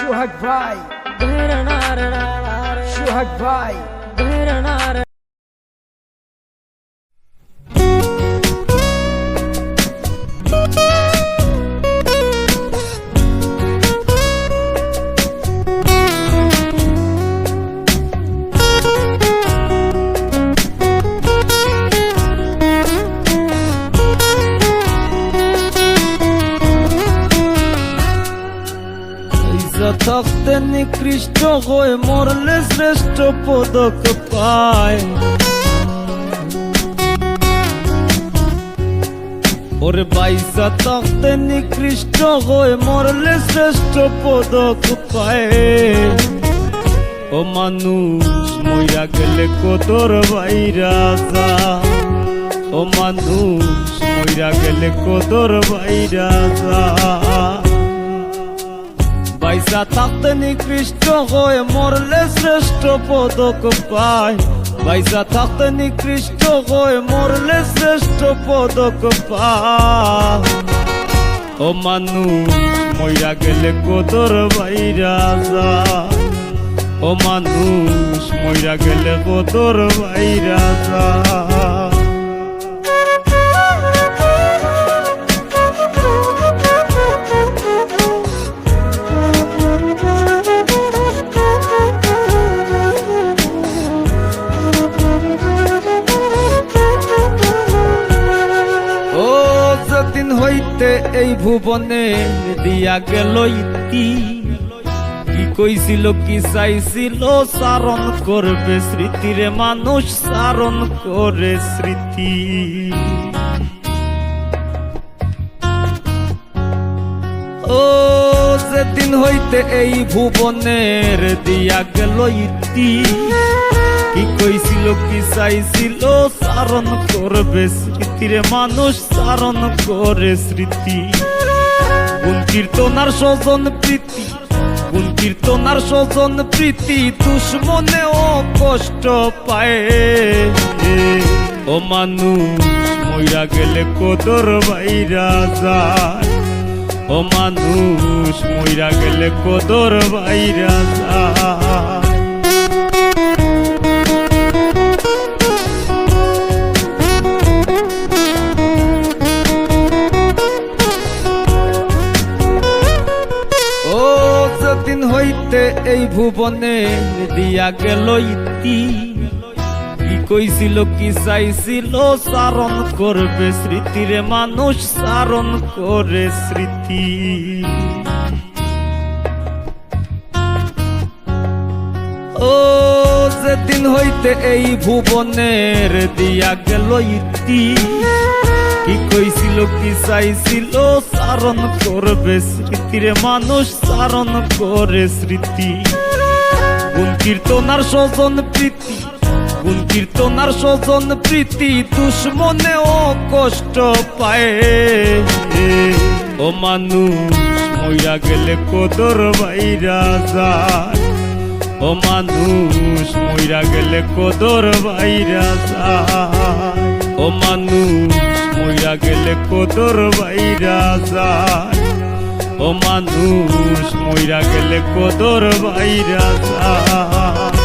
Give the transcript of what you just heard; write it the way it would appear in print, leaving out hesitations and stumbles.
সোহাগ ভাই, সোহাগ ভাই। থাকতে নিকৃষ্ট হয়ে মরলে শ্রেষ্ঠ পদক পায়। ওরে বাইসা থাকতে নিকৃষ্ট হয়ে মরলে শ্রেষ্ঠ পদক পায়। ও মানুষ মইরা গেলে কদর বাইরা যা, ও মানুষ মইরা গেলে কদর বাইরা যা। বাইসা থাকতে নিকৃষ্ট হয়ে মরলে শ্রেষ্ঠ পদক পায়। বাইসা থাকতে নিকৃষ্ট হয়ে মরলে শ্রেষ্ঠ পদক পায়। ও মানুষ মইরা গেলে কদর বাইরা যা, ও মানুষ মইরা গেলে কদর বাইরা যা। হইতে এই ভুবনে দিয়া গেল ইতি, কি কইছিল কি চাইছিল চারণ করবে স্মৃতিরে মানুষ চারণ করে স্মৃতি। ও যেদিন হইতে এই ভুবনের দিয়া গেল ইতি, কি কইছিল কি চাইছিল চারণ করবে স্মৃতিরে মানুষ চারণ করে স্মৃতি। গুণ কীর্তনার স্বজন প্রীতি, গুণ কীর্তনার স্বজন প্রীতি দুশ্মনেও কষ্ট পায়। ও মানুষ মইরা গেলে কদর বাইরা যায়, ও মানুষ মইরা গেলে কদর বাইরা যায়। হইতে এই ভুবনে দিয়া গেল ইতি, কি কইছিল কি চাইছিল চারণ করবে স্মৃতিরে মানুষ চারণ করে স্মৃতি। ও যেদিন হইতে এই ভুবনের দিয়া গেল ইতি, কি কইছিল কি চাইছিল চারণ করবে স্মৃতিরে মানুষ চারণ করে স্মৃতি। গুণ কীর্তনার স্বজন প্রীতি, গুণ কীর্তনার স্বজন প্রীতি দুশ্মনেও কষ্ট পায়। ও মানুষ মইরা গেলে কদর বাইরা যায়, ও মানুষ মইরা গেলে কদর বাইরা যায়। ও মানুষ মইরা গেলে কদর বাইরা যায়, ও মানুষ মইরা গেলে কদর বাইরা যায়।